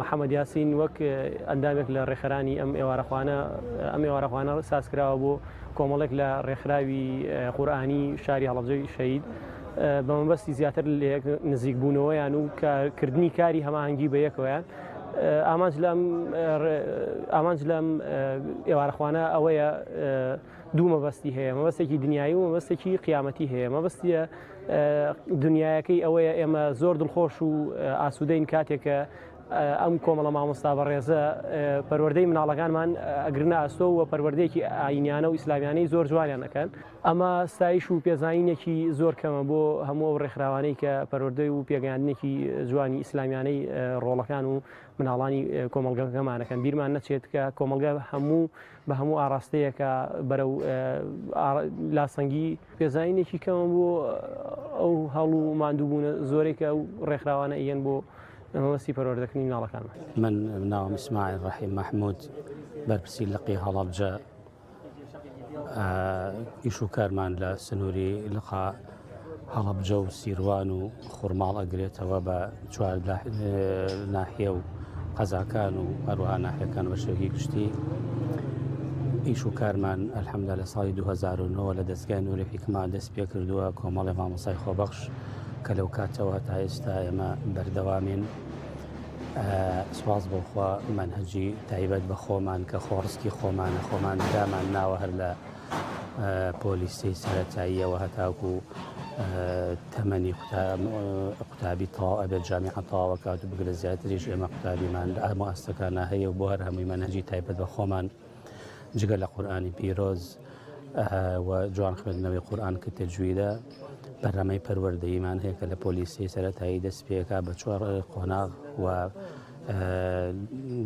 محەممەد یاسین وەک ئەندامێک لە ڕێکخەرانی ئەم ئێوارەخواانە سازکراوە بۆ کۆمەڵێک لە ڕێکخراوی قورئانی شاری هەڵەبجەی شەهید بە مەبەستی زیاتر لە نزیک بوونەوەیان و کردنی کاری هەماهەنگی بە یەکەوەیان ئامانج لەم ئێوارەخواانە ئەوەیە دوو مەبەستی هەیە مەبەستێکی دنیایی و مەبەستێکی قیامەتی هەیە مەبەستیە دنیایەکەی ئەوەیە ئێمە زۆر دڵخۆش و ئاسوودەین کاتێکە ئەم کۆمەڵە مامۆستا بەڕێزە پەروەردەی مناڵەکانمان ئەگرنە ئاستۆ و پەروەردەیەکی ئاینیانە و ئیسلامیانەی زۆر جوانیان ئەەکەن ئەمە ستایش و پێزانینێکی زۆر کەمە بۆ هەموو ئەو ڕێکخراوانەی کە پەروەردەی و پێگەیاندنێکی جوانی ئیسلامیانەی ڕۆڵەکان و مناڵانی کۆمەلگەکەمانەکەن بیرمان نەچێت کە کۆمەلگە بە هەموو ئاراستەیەکە بەرەو لاسەنگی پێزانینێکی کەمە بۆ ئەو هەڵ و ماندووبوونە زۆرێک کە ئەو ڕێکخراوانە ئەیەن بۆ مەبەستی پەروەردەکردنی مناڵەکان. من ناوم ئیسماعیل ڕەحیم مەحموود بەرپرسی لقی هەڵەبجە ئیش و کارمان لە سنووری لقا هەڵەبجە و سیروان و خوڕماڵ ئەگرێتەوە بە چوار ناحیە و قەزاکان و هەروەها ناحیەکان بە شێوەیەکی گشتی ئیش و کارمان ئەلحەمدوللا لە ساڵی 2009 لە دەستگای نووری حیکما دەست پێ کردووە کۆمەڵی مامۆستای خۆبەخش کە لەو کاتەوە تا ئێستا ئێمە بەردەوامین سواز بۆخوا منهەجی تایبەت بە خۆمان کە خۆڕسکی خۆمان دامان ناوە هەر لە پۆلیسی سەرەتاییەوە هەتاکو تەمەنی قوتابی تەواو ئەبێت جامیعە تەواوە کات و بگرە زیاتریش ئێمە قوتابیمان لە هەموو ئاستەکانە هەیە و بۆ هەر هەمووی منهەجی تایبەت بە خۆمان جگە لە قورئانی پیرۆز و جوان خوێندنەوەی قورئان کە تەجویدە بەرنامەی پەروەردەییمان هەیە کە لە پۆلیسی سەرەتایی دەست پێکا بە 4 قۆناغ و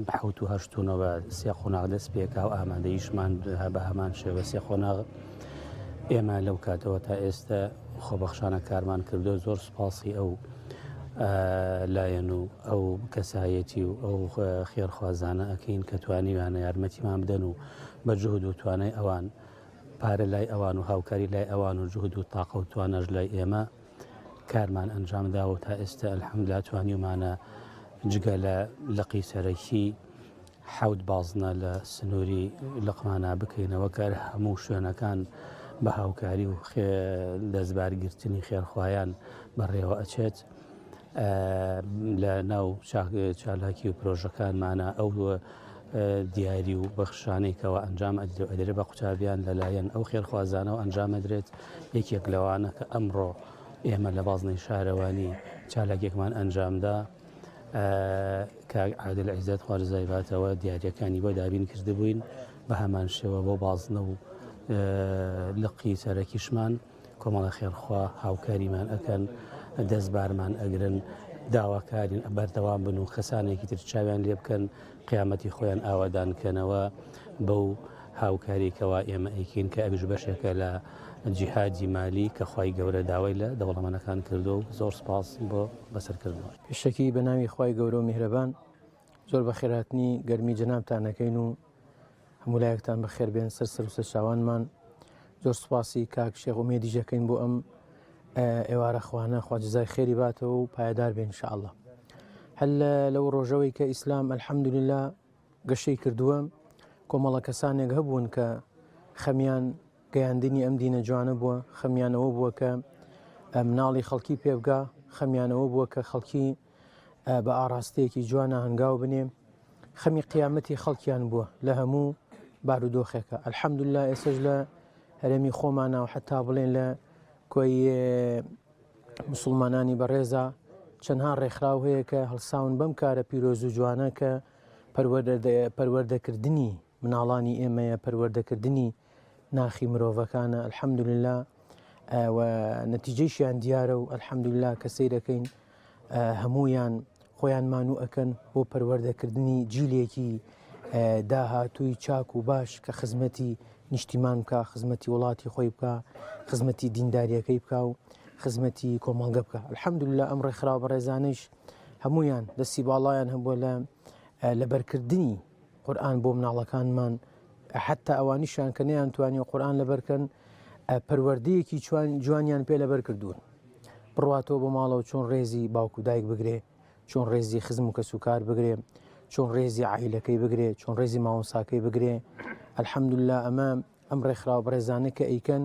7 و 8ەوە 3 قۆناغ دەست پێکا و ئامادەییشمان بە هەمان شێوە 3 قۆناغ ئێمە لەو کاتەوە تا ئێستا خۆبەخشانە کارمان کردو زۆر سوپاسی ئەو لایەن و ئەو کەسایەتی و ئەو خێرخوازانە ئەکەین کە توانیوانە یارمەتیمان بدەن و بە جوهد و توانای ئەوان پارە لای ئەوان و هاوکاری لای ئەوان و جوهد و تاقە و توانەش لای ئێمە کارمان ئەنجامدا و تا ئێستا ئەلحەمدوللا توانیومانە جگە لە لقی سەرەکی 7 بازنە لە سنووری لقمانە بکەینەوە کار هەموو شوێنەکان بە هاوکاری و دەستبارگرتنی خێرخوایان بەڕێوە ئەچێت لە ناو چالاکی و پرۆژەکانمانە ئەو دیاری و بەخشانێکەوە ئەنجام ئەدرێ بە قوتابیان لەلایەن ئەو خێرخوازانە و ئەنجامەدرێت یەکێک لەوانە کە ئەمڕۆ ئێمە لە بازنەی شارەوانی چالاکێکمان ئەنجامدا کە عادل عیزەت خوارزای باتەوە دیاریەکانی بۆ دابین کردبووین بە هەمان شێوە بۆ بازنە و لقی سەرەکیشمان کۆمەڵە خێرخوا هاوکاریمان ئەکەن دەستبارمان ئەگرن داواکارین بەردەوام بن و خەسانێکی تر چاویان لێ بکەن قیامەتی خۆیان ئاوادانکەنەوە بەو هاوکاریکەوە ئێمە ئەیکین کە ئەبیش بەشێکە لە جیهادی مالی کە خوای گەورە داوای لە دەوڵەمەندەکان کردو و زۆر سپاس بۆ بەسەرکردنەوە. پێشەکی بە ناوی خوای گەورە و میهرەبان زۆر بە خێراتنی گەرمی جەنابتانەکەین و هەموو لایەکتان بەخێر بێن سەر و سەرچاوانمان زۆر سوپاسی کاک شێخ ئومێدیژەکەین بۆ ئەم ئێوارەخواانە خوا جزای خێری باتەوە و پایدار بێن انشاءالله. هەل لەو ڕۆژەوەی کە ئیسلام ئەلحەمدوللا گەشەی کردووە کۆمەڵە کەسانێک هەبوون کە خەمیان گەیاندنی ئەم دینە جوانە بووە خەمیانەوە بووە کە مناڵی خەڵکی پێبگا خەمیانەوە بووە کە خەڵکی بە ئاراستەیەکی جوانە هەنگاو بنێ خەمی قیامەتی خەڵکیان بووە لە هەموو بارودۆخێکە ئەلحەمدوللا ئێسش لە هەرێمی خۆمانە و حتا بڵێن لە کۆی مسلمانانی بەڕێزە چەندها ڕێکخراو هەیە کە هەڵساون بەم کارە پیرۆز و جوانە کە پەروەردەکردنی مناڵانی ئێمەیە پەروەردەکردنی ناخی مرۆڤەکانە ئەلحەمدوللا و نەتیجەیشیان دیارە و ئەلحەمدوللا کە سەیرەکەین هەمویان خۆیان مانوو ئەکەن بۆ پەروەردەکردنی جیلێکی داهاتووی چاک و باش کە خزمەتی نیشتیمان بکە خزمەتی وڵاتی خۆی بکە خزمەتی دینداریەکەی بکە و خزمەتی کۆمەڵگە بکە ئەلحەمدوللا ئەم ڕێکخراو بەڕێزانەیش هەمویان دەستی باڵایان هەبووە لە بەرکردنی قورئان بۆ مناڵەکانمان حتا ئەوانیشان کە نەیانتوانی قورئان لەبەرکەن پەروەردەیەکی جوانیان پێ لەبەر کردوون بڕواتەوە بۆ ماڵەوە چۆن ڕێزی باوکو دایک بگرێ چۆن ڕێزی خزم و کەسوکار بگرێ چۆن ڕێزی عیلەکەی بگرێ چۆن ڕێزی ماوەساکەی بگرێ ئەلحەمدوللا ئەم ڕێکخراوە بەڕێزانە کە ئەیکەن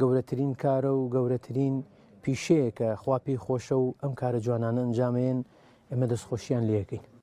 گەورەترین کارە و گەورەترین پیشەیە کە خوا پێی خۆشە و ئەم کارە جوانانە ئەنجامێن ئێمە دەستخۆشییان لێەکەین.